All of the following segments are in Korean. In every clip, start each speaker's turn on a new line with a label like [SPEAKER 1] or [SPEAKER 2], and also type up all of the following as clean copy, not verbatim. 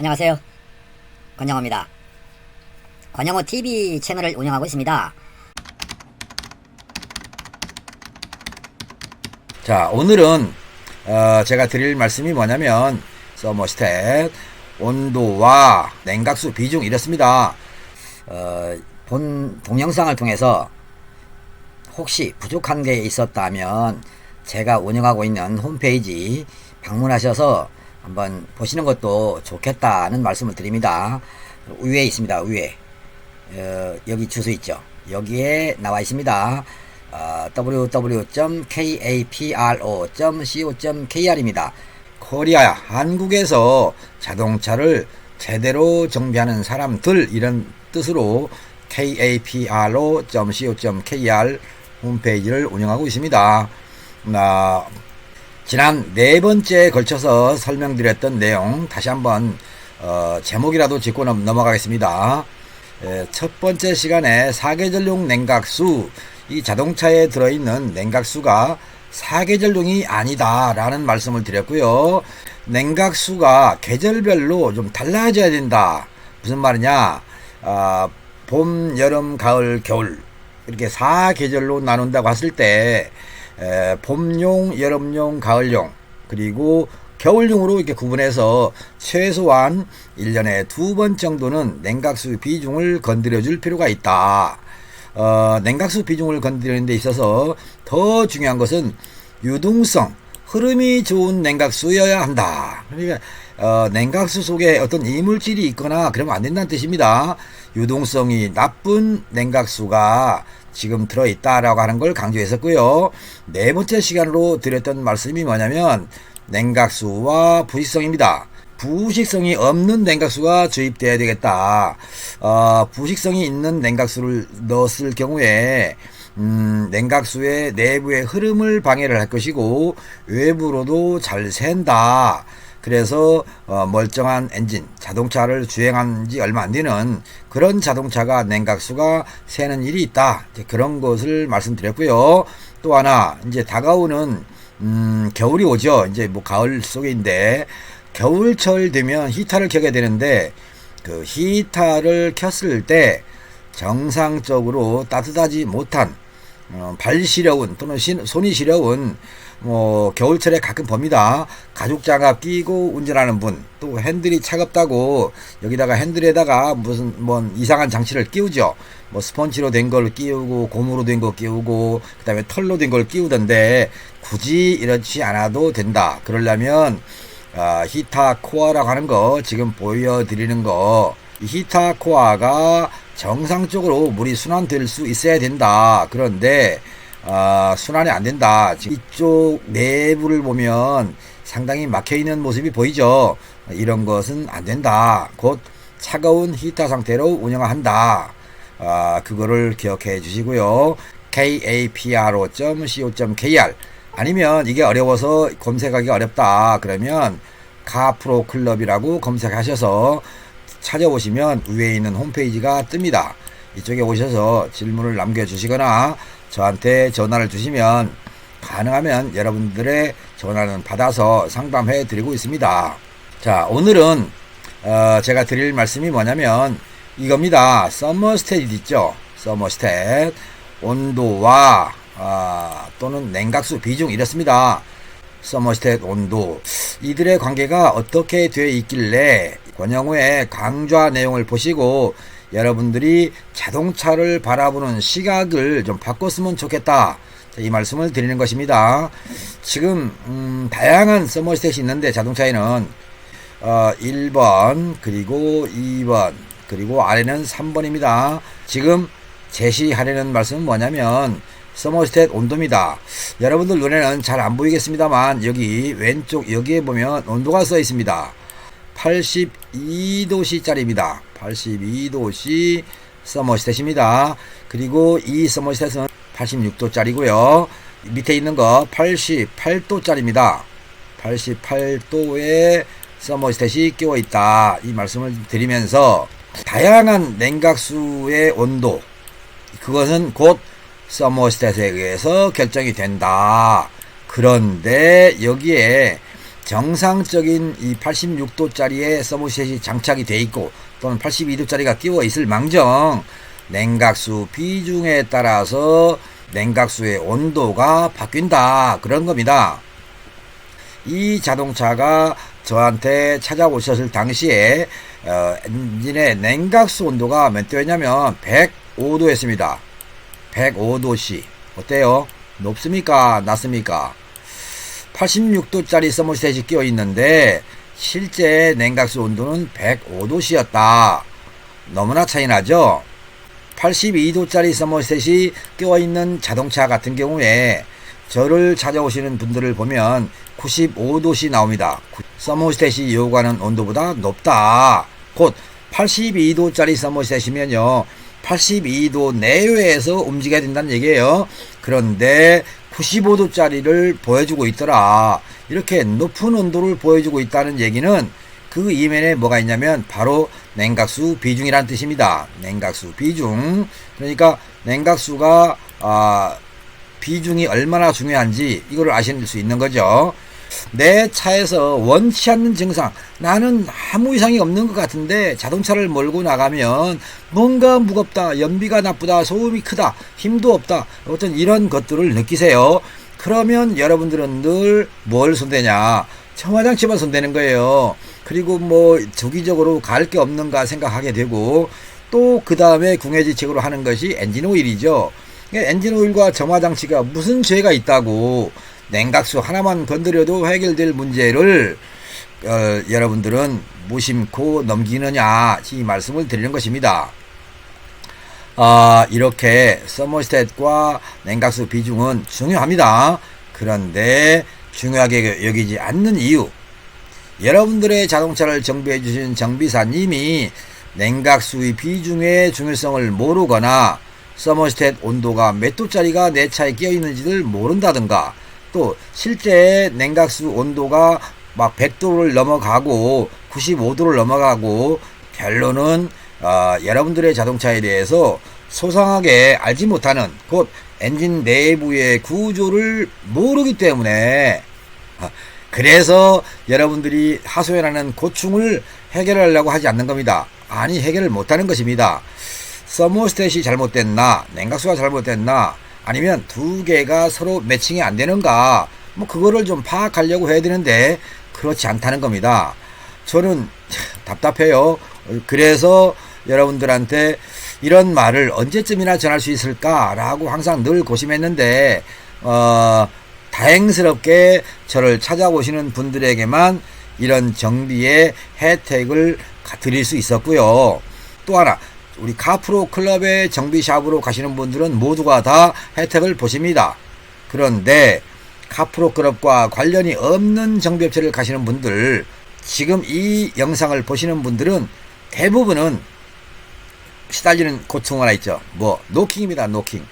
[SPEAKER 1] 안녕하세요. 권영호입니다. 권영호 TV 채널을 운영하고 있습니다.
[SPEAKER 2] 자, 오늘은 제가 드릴 말씀이 뭐냐면 서머스탯 온도와 냉각수 비중 이렇습니다. 본 동영상을 통해서 혹시 부족한 게 있었다면 제가 운영하고 있는 홈페이지 방문하셔서 한번 보시는 것도 좋겠다는 말씀을 드립니다. 위에 있습니다. 위에 여기 주소 있죠. 여기에 나와 있습니다. www.kapro.co.kr입니다. 코리아, 한국에서 자동차를 제대로 정비하는 사람들, 이런 뜻으로 kapro.co.kr 홈페이지를 운영하고 있습니다. 지난 4번째에 걸쳐서 설명드렸던 내용 다시 한번 제목이라도 짚고 넘어가겠습니다. 첫 번째 시간에 사계절용 냉각수, 이 자동차에 들어있는 냉각수가 사계절용이 아니다 라는 말씀을 드렸고요. 냉각수가 계절별로 좀 달라져야 된다. 무슨 말이냐, 봄, 여름, 가을, 겨울 이렇게 4계절로 나눈다고 했을 때 봄용, 여름용, 가을용, 그리고 겨울용으로 이렇게 구분해서 최소한 1년에 2번 정도는 냉각수 비중을 건드려 줄 필요가 있다. 냉각수 비중을 건드리는 데 있어서 더 중요한 것은 유동성, 흐름이 좋은 냉각수여야 한다. 그러니까 냉각수 속에 어떤 이물질이 있거나 그러면 안 된다는 뜻입니다. 유동성이 나쁜 냉각수가 지금 들어있다라고 하는 걸 강조했었고요. 네 번째 시간으로 드렸던 말씀이 뭐냐면 냉각수와 부식성입니다. 부식성이 없는 냉각수가 주입돼야 되겠다. 부식성이 있는 냉각수를 넣었을 경우에 냉각수의 내부의 흐름을 방해를 할 것이고 외부로도 잘 샌다. 그래서 멀쩡한 엔진, 자동차를 주행한 지 얼마 안 되는 그런 자동차가 냉각수가 새는 일이 있다. 그런 것을 말씀드렸고요. 또 하나, 이제 다가오는 겨울이 오죠. 이제 뭐 가을 속인데 겨울철 되면 히터를 켜게 되는데 그 히터를 켰을 때 정상적으로 따뜻하지 못한 발 시려운 또는 손이 시려운 겨울철에 가끔 봅니다. 가죽장갑 끼고 운전하는 분, 또 핸들이 차갑다고 여기다가 핸들에다가 무슨 이상한 장치를 끼우죠. 스펀지로 된 걸 끼우고 고무로 된 거 끼우고 그다음에 털로 된 걸 끼우던데 굳이 이렇지 않아도 된다. 그러려면 히타 코어라고 하는 거 지금 보여드리는 거, 이 히타 코어가 정상적으로 물이 순환될 수 있어야 된다. 그런데 순환이 안 된다. 이쪽 내부를 보면 상당히 막혀있는 모습이 보이죠. 이런 것은 안 된다. 곧 차가운 히터 상태로 운영한다. 그거를 기억해 주시고요. kapro.co.kr 아니면 이게 어려워서 검색하기 어렵다 그러면 카프로 클럽이라고 검색하셔서 찾아보시면 위에 있는 홈페이지가 뜹니다. 이쪽에 오셔서 질문을 남겨주시거나 저한테 전화를 주시면 가능하면 여러분들의 전화는 받아서 상담해 드리고 있습니다. 자, 오늘은 제가 드릴 말씀이 뭐냐면 이겁니다. 서머스탯 있죠. 서머스탯 온도와 또는 냉각수 비중 이렇습니다. 서머스탯 온도, 이들의 관계가 어떻게 되어 있길래 권영호의 강좌 내용을 보시고 여러분들이 자동차를 바라보는 시각을 좀 바꿨으면 좋겠다. 이 말씀을 드리는 것입니다. 지금 다양한 서머스탯이 있는데 자동차에는 1번 그리고 2번 그리고 아래는 3번입니다. 지금 제시하려는 말씀은 뭐냐면 서머스탯 온도입니다. 여러분들 눈에는 잘 안 보이겠습니다만 여기 왼쪽 여기에 보면 온도가 써 있습니다. 82도씨 짜리입니다. 82도씨 서머스탯입니다. 그리고 이 서머스탯은 86도 짜리고요. 밑에 있는 거 88도 짜리입니다. 88도의 서머스탯이 끼워 있다. 이 말씀을 드리면서 다양한 냉각수의 온도, 그것은 곧 서머스탯에 의해서 결정이 된다. 그런데 여기에 정상적인 이 86도짜리의 서머셋이 장착이 돼 있고 또는 82도짜리가 끼워 있을 망정 냉각수 비중에 따라서 냉각수의 온도가 바뀐다 그런 겁니다. 이 자동차가 저한테 찾아오셨을 당시에 엔진의 냉각수 온도가 몇 도였냐면 105도였습니다. 105도씨 어때요? 높습니까? 낮습니까? 86도짜리 서머셋이 끼어 있는데 실제 냉각수 온도는 105도씨였다. 너무나 차이 나죠? 82도짜리 서머셋이 끼어 있는 자동차 같은 경우에 저를 찾아오시는 분들을 보면 95도씨 나옵니다. 서머셋이 요구하는 온도보다 높다. 곧 82도짜리 서머셋이면요 82도 내외에서 움직여야 된다는 얘기예요. 그런데 95도짜리를 보여주고 있더라. 이렇게 높은 온도를 보여주고 있다는 얘기는 그 이면에 뭐가 있냐면 바로 냉각수 비중이란 뜻입니다. 냉각수 비중. 그러니까 냉각수가 비중이 얼마나 중요한지 이거를 아실 수 있는 거죠. 내 차에서 원치 않는 증상, 나는 아무 이상이 없는 것 같은데 자동차를 몰고 나가면 뭔가 무겁다, 연비가 나쁘다, 소음이 크다, 힘도 없다, 어떤 이런 것들을 느끼세요. 그러면 여러분들은 늘 뭘 손대냐? 정화장치만 손대는 거예요. 그리고 뭐 주기적으로 갈 게 없는가 생각하게 되고 또 그 다음에 궁예지책으로 하는 것이 엔진오일이죠. 엔진오일과 정화장치가 무슨 죄가 있다고 냉각수 하나만 건드려도 해결될 문제를 여러분들은 무심코 넘기느냐 이 말씀을 드리는 것입니다. 이렇게 서머셋과 냉각수 비중은 중요합니다. 그런데 중요하게 여기지 않는 이유, 여러분들의 자동차를 정비해 주신 정비사님이 냉각수의 비중의 중요성을 모르거나 서머셋 온도가 몇 도짜리가 내 차에 끼어 있는지를 모른다든가 또 실제 냉각수 온도가 막 100도를 넘어가고 95도를 넘어가고 별로는 여러분들의 자동차에 대해서 소상하게 알지 못하는 곧 엔진 내부의 구조를 모르기 때문에 그래서 여러분들이 하소연하는 고충을 해결하려고 하지 않는 겁니다. 아니 해결을 못하는 것입니다. 서머셋이 잘못됐나 냉각수가 잘못됐나 아니면 두 개가 서로 매칭이 안 되는가 뭐 그거를 좀 파악하려고 해야 되는데 그렇지 않다는 겁니다. 저는 답답해요. 그래서 여러분들한테 이런 말을 언제쯤이나 전할 수 있을까 라고 항상 늘 고심했는데 다행스럽게 저를 찾아오시는 분들에게만 이런 정비의 혜택을 드릴 수 있었고요. 또 하나 우리 카프로 클럽의 정비샵으로 가시는 분들은 모두가 다 혜택을 보십니다. 그런데 카프로 클럽과 관련이 없는 정비업체를 가시는 분들, 지금 이 영상을 보시는 분들은 대부분은 시달리는 고충 하나 있죠. 노킹입니다. 노킹.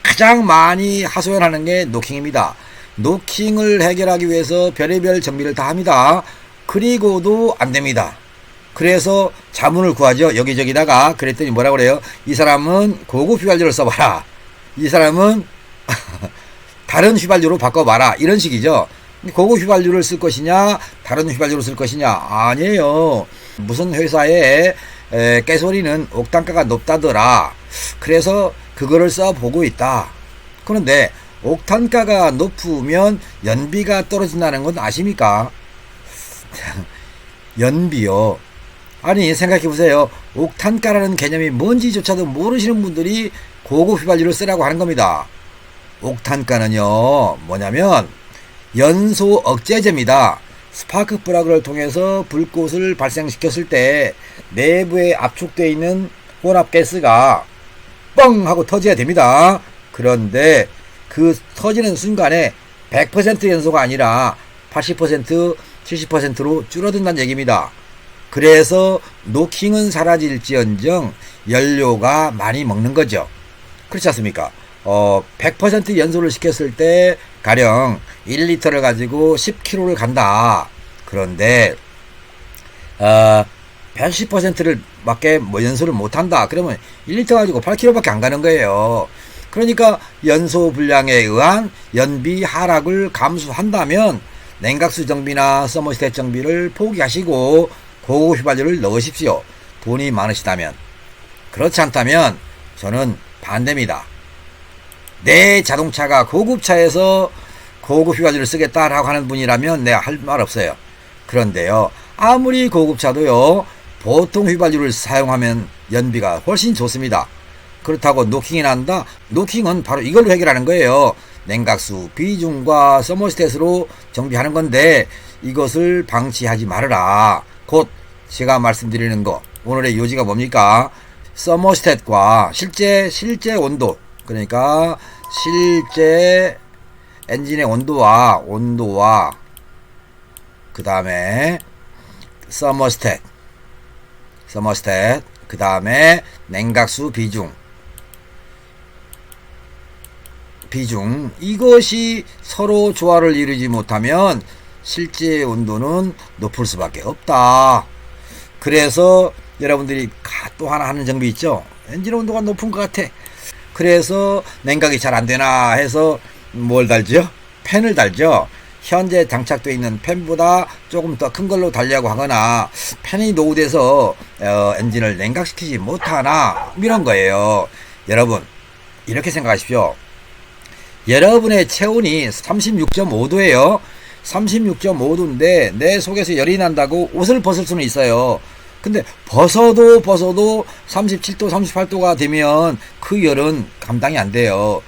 [SPEAKER 2] 가장 많이 하소연하는 게 노킹입니다. 노킹을 해결하기 위해서 별의별 정비를 다 합니다. 그리고도 안 됩니다. 그래서 자문을 구하죠. 여기저기다가. 그랬더니 뭐라 그래요? 이 사람은 고급 휘발유를 써봐라. 이 사람은 다른 휘발유로 바꿔봐라. 이런 식이죠. 고급 휘발유를 쓸 것이냐 다른 휘발유를 쓸 것이냐 아니에요. 무슨 회사에 가솔린은 옥탄가가 높다더라. 그래서 그거를 써보고 있다. 그런데 옥탄가가 높으면 연비가 떨어진다는 건 아십니까? 연비요. 아니 생각해보세요. 옥탄가라는 개념이 뭔지조차도 모르시는 분들이 고급 휘발유를 쓰라고 하는 겁니다. 옥탄가는요 뭐냐면 연소 억제제입니다. 스파크 플러그를 통해서 불꽃을 발생시켰을 때 내부에 압축되어 있는 혼합가스가 뻥 하고 터져야 됩니다. 그런데 그 터지는 순간에 100% 연소가 아니라 80% 70%로 줄어든다는 얘기입니다. 그래서 노킹은 사라질지언정 연료가 많이 먹는 거죠. 그렇지 않습니까? 100% 연소를 시켰을 때 가령 1리터를 가지고 10km를 간다. 그런데 80%를 밖에 연소를 못한다. 그러면 1리터 가지고 8km밖에 안 가는 거예요. 그러니까 연소 분량에 의한 연비 하락을 감수한다면 냉각수 정비나 서머스탯 정비를 포기하시고 고급 휘발유를 넣으십시오. 돈이 많으시다면. 그렇지 않다면 저는 반대입니다. 내 자동차가 고급차에서 고급 휘발유를 쓰겠다라고 하는 분이라면 내가 할 말 없어요. 그런데요, 아무리 고급차도요, 보통 휘발유를 사용하면 연비가 훨씬 좋습니다. 그렇다고 노킹이 난다? 노킹은 바로 이걸로 해결하는 거예요. 냉각수 비중과 서머스탯으로 정비하는 건데 이것을 방치하지 말아라. 곧 제가 말씀드리는 거, 오늘의 요지가 뭡니까? 서머스탯과 실제 온도, 그러니까 실제 엔진의 온도와 그 다음에 서머스탯, 그 다음에 냉각수 비중, 이것이 서로 조화를 이루지 못하면 실제 온도는 높을 수밖에 없다. 그래서 여러분들이 또 하나 하는 정비 있죠? 엔진 온도가 높은 것 같아. 그래서 냉각이 잘 안되나 해서 뭘 달죠? 팬을 달죠. 현재 장착되어 있는 팬보다 조금 더 큰 걸로 달려고 하거나 팬이 노후돼서 엔진을 냉각시키지 못하나, 이런 거예요. 여러분, 이렇게 생각하십시오. 여러분의 체온이 36.5도예요. 36.5도인데 내 속에서 열이 난다고 옷을 벗을 수는 있어요. 근데 벗어도 37도, 38도가 되면 그 열은 감당이 안 돼요.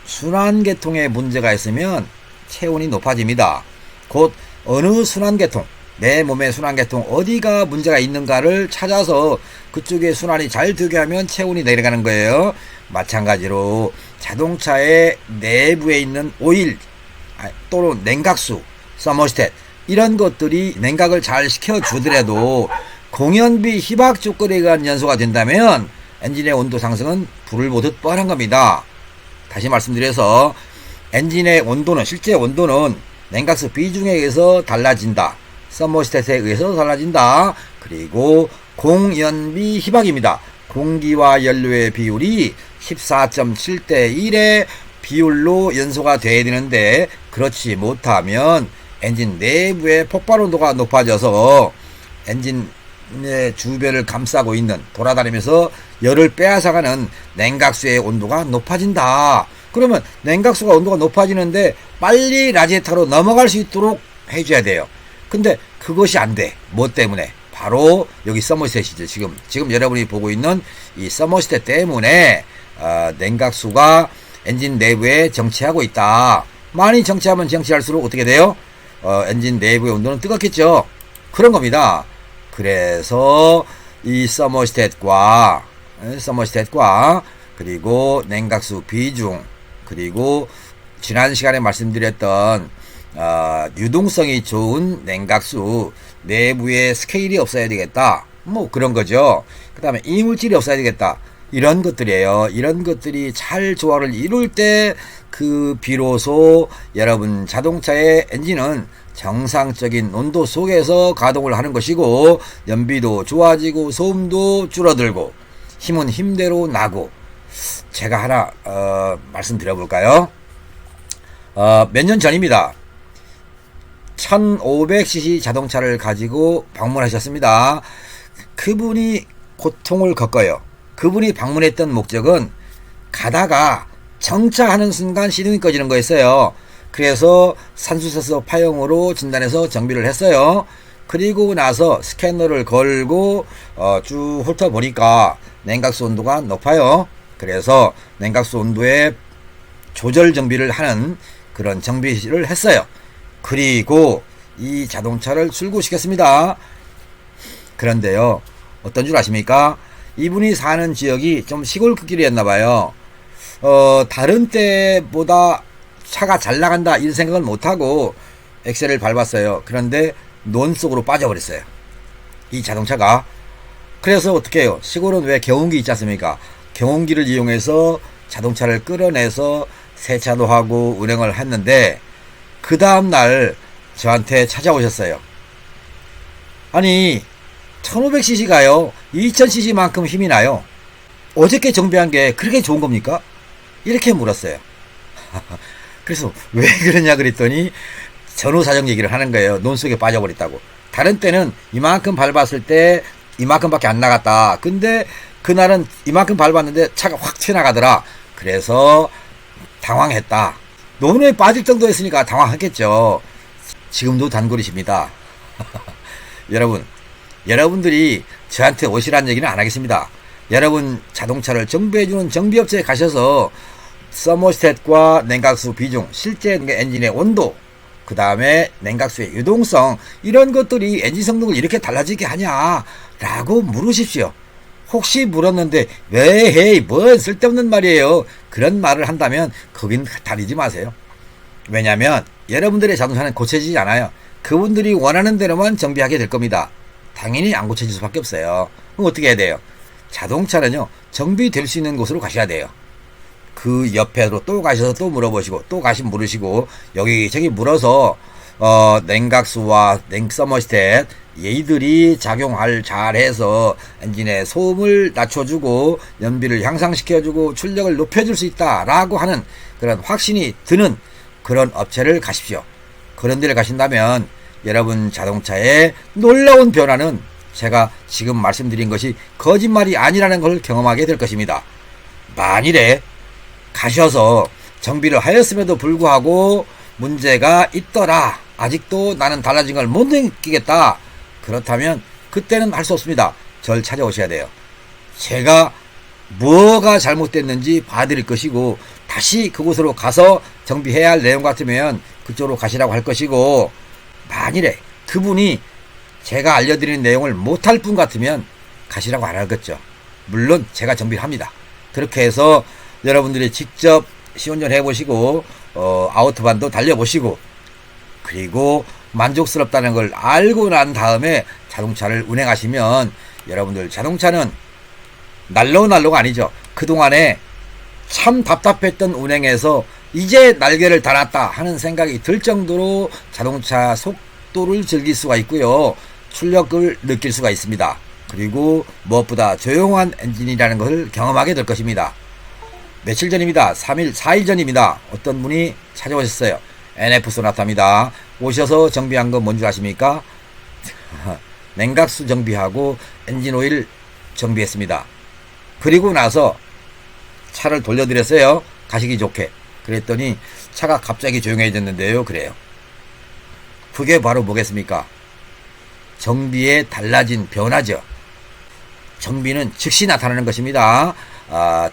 [SPEAKER 2] 순환계통에 문제가 있으면 체온이 높아집니다. 곧 어느 순환계통, 내 몸의 순환계통 어디가 문제가 있는가를 찾아서 그쪽에 순환이 잘 되게 하면 체온이 내려가는 거예요. 마찬가지로 자동차의 내부에 있는 오일 또는 냉각수, 서머스탯, 이런 것들이 냉각을 잘 시켜주더라도 공연비 희박 조건에 의한 연소가 된다면 엔진의 온도 상승은 불을 보듯 뻔한 겁니다. 다시 말씀드려서 엔진의 온도는, 실제 온도는 냉각수 비중에 의해서 달라진다. 서머스탯에 의해서 달라진다. 그리고 공연비 희박입니다. 공기와 연료의 비율이 14.7대 1의 비율로 연소가 돼야 되는데 그렇지 못하면 엔진 내부의 폭발 온도가 높아져서 엔진의 주변을 감싸고 있는, 돌아다니면서 열을 빼앗아가는 냉각수의 온도가 높아진다. 그러면 냉각수가 온도가 높아지는데 빨리 라디에이터로 넘어갈 수 있도록 해줘야 돼요. 근데 그것이 안 돼. 뭐 때문에? 바로 여기 서머스탯이죠. 지금 여러분이 보고 있는 이 서머스탯 때문에 냉각수가 엔진 내부에 정체하고 있다. 많이 정체하면 정체할수록 어떻게 돼요? 엔진 내부의 온도는 뜨겁겠죠. 그런 겁니다. 그래서 이 서머스탯과 그리고 냉각수 비중, 그리고 지난 시간에 말씀드렸던 유동성이 좋은 냉각수 내부에 스케일이 없어야 되겠다. 뭐 그런 거죠. 그 다음에 이물질이 없어야 되겠다. 이런 것들이에요. 이런 것들이 잘 조화를 이룰 때 그 비로소 여러분 자동차의 엔진은 정상적인 온도 속에서 가동을 하는 것이고 연비도 좋아지고 소음도 줄어들고 힘은 힘대로 나고. 제가 하나 말씀드려 볼까요? 몇 년 전입니다. 1500cc 자동차를 가지고 방문하셨습니다. 그분이 고통을 겪어요. 그분이 방문했던 목적은 가다가 정차하는 순간 시동이 꺼지는 거였어요. 그래서 산수세서 파형으로 진단해서 정비를 했어요. 그리고 나서 스캐너를 걸고 쭉 훑어보니까 냉각수 온도가 높아요. 그래서 냉각수 온도의 조절 정비를 하는 그런 정비를 했어요. 그리고 이 자동차를 출고시켰습니다. 그런데요, 어떤 줄 아십니까? 이분이 사는 지역이 좀 시골 길이었나봐요. 다른 때보다 차가 잘 나간다 이런 생각을 못하고 엑셀을 밟았어요. 그런데 논 속으로 빠져버렸어요, 이 자동차가. 그래서 어떻게 해요? 시골은 왜 경운기 있지 않습니까? 경운기를 이용해서 자동차를 끌어내서 세차도 하고 운행을 했는데 그 다음날 저한테 찾아오셨어요. 아니 1500cc가요 2000cc만큼 힘이 나요. 어저께 정비한 게 그렇게 좋은 겁니까? 이렇게 물었어요. 그래서 왜 그러냐 그랬더니 전후사정 얘기를 하는 거예요. 논 속에 빠져버렸다고. 다른 때는 이만큼 밟았을 때 이만큼밖에 안 나갔다. 근데 그날은 이만큼 밟았는데 차가 확 튀어나가더라. 그래서 당황했다. 논에 빠질 정도였으니까 당황했겠죠. 지금도 단골이십니다. 여러분, 여러분들이 저한테 오시라는 얘기는 안 하겠습니다. 여러분 자동차를 정비해주는 정비업체에 가셔서 서머스탯과 냉각수 비중, 실제 엔진의 온도, 그 다음에 냉각수의 유동성, 이런 것들이 엔진 성능을 이렇게 달라지게 하냐 라고 물으십시오. 혹시 물었는데 왜 해? 뭔 쓸데없는 말이에요. 그런 말을 한다면 거긴 다니지 마세요. 왜냐하면 여러분들의 자동차는 고쳐지지 않아요. 그분들이 원하는 대로만 정비하게 될 겁니다. 당연히 안 고쳐질 수밖에 없어요. 그럼 어떻게 해야 돼요? 자동차는요, 정비될 수 있는 곳으로 가셔야 돼요. 그 옆에로 또 가셔서 또 물어보시고, 또 가시 물으시고, 여기저기 물어서 냉각수와 서머스탯 얘들이 작용을 잘해서 엔진의 소음을 낮춰주고 연비를 향상시켜주고 출력을 높여줄 수 있다라고 하는 그런 확신이 드는 그런 업체를 가십시오. 그런 데를 가신다면 여러분 자동차의 놀라운 변화는 제가 지금 말씀드린 것이 거짓말이 아니라는 걸 경험하게 될 것입니다. 만일에 가셔서 정비를 하였음에도 불구하고 문제가 있더라, 아직도 나는 달라진 걸 못 느끼겠다, 그렇다면 그때는 할 수 없습니다. 절 찾아오셔야 돼요. 제가 뭐가 잘못됐는지 봐드릴 것이고, 다시 그곳으로 가서 정비해야 할 내용 같으면 그쪽으로 가시라고 할 것이고, 만일에 그분이 제가 알려드리는 내용을 못할 분 같으면 가시라고 안 하겠죠. 물론 제가 정비를 합니다. 그렇게 해서 여러분들이 직접 시운전 해보시고 아우토반도 달려보시고, 그리고 만족스럽다는 걸 알고 난 다음에 자동차를 운행하시면 여러분들 자동차는 날로가 아니죠. 그동안에 참 답답했던 운행에서 이제 날개를 달았다 하는 생각이 들 정도로 자동차 속도를 즐길 수가 있고요, 출력을 느낄 수가 있습니다. 그리고 무엇보다 조용한 엔진이라는 것을 경험하게 될 것입니다. 며칠 전입니다. 3일, 4일 전입니다. 어떤 분이 찾아오셨어요. NF 소나타입니다. 오셔서 정비한 건 뭔지 아십니까? 냉각수 정비하고 엔진 오일 정비했습니다. 그리고 나서 차를 돌려드렸어요. 가시기 좋게. 그랬더니 차가 갑자기 조용해졌는데요. 그래요. 그게 바로 뭐겠습니까? 정비에 달라진 변화죠. 정비는 즉시 나타나는 것입니다.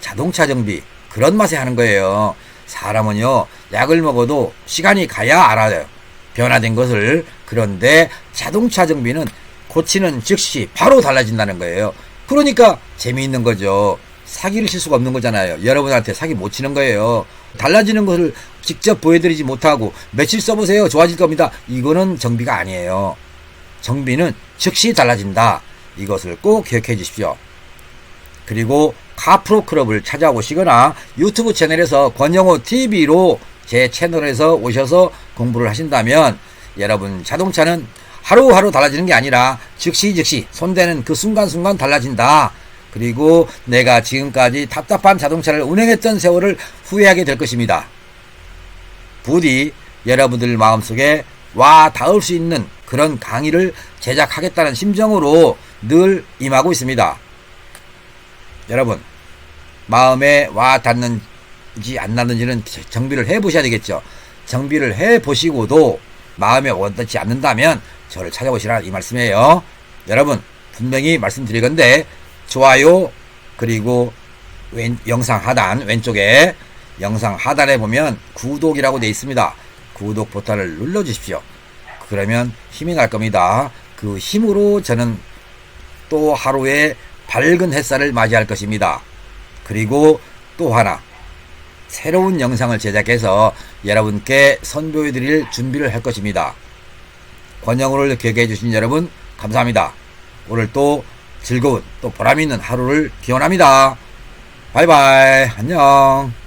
[SPEAKER 2] 자동차 정비, 그런 맛에 하는 거예요. 사람은요, 약을 먹어도 시간이 가야 알아요, 변화된 것을. 그런데 자동차 정비는 고치는 즉시 바로 달라진다는 거예요. 그러니까 재미있는 거죠. 사기를 칠 수가 없는 거잖아요. 여러분한테 사기 못 치는 거예요. 달라지는 것을 직접 보여드리지 못하고 며칠 써보세요, 좋아질 겁니다, 이거는 정비가 아니에요. 정비는 즉시 달라진다. 이것을 꼭 기억해 주십시오. 그리고 카프로클럽을 찾아오시거나 유튜브 채널에서 권영호 TV로 제 채널에서 오셔서 공부를 하신다면 여러분 자동차는 하루하루 달라지는 게 아니라 즉시 손대는 그 순간순간 달라진다. 그리고 내가 지금까지 답답한 자동차를 운행했던 세월을 후회하게 될 것입니다. 부디 여러분들 마음속에 와 닿을 수 있는 그런 강의를 제작하겠다는 심정으로 늘 임하고 있습니다. 여러분, 마음에 와 닿는지 안 닿는지는 정비를 해보셔야 되겠죠. 정비를 해보시고도 마음에 와닿지 않는다면 저를 찾아오시라, 이 말씀이에요. 여러분, 분명히 말씀드리건데 좋아요, 그리고 영상 하단 왼쪽에 영상 하단에 보면 구독이라고 되어 있습니다. 구독 버튼을 눌러주십시오. 그러면 힘이 날 겁니다. 그 힘으로 저는 또 하루의 밝은 햇살을 맞이할 것입니다. 그리고 또 하나, 새로운 영상을 제작해서 여러분께 선보여 드릴 준비를 할 것입니다. 권영호를 기억해 주신 여러분 감사합니다. 오늘 또 즐거운 또 보람있는 하루를 기원합니다. 바이바이, 안녕.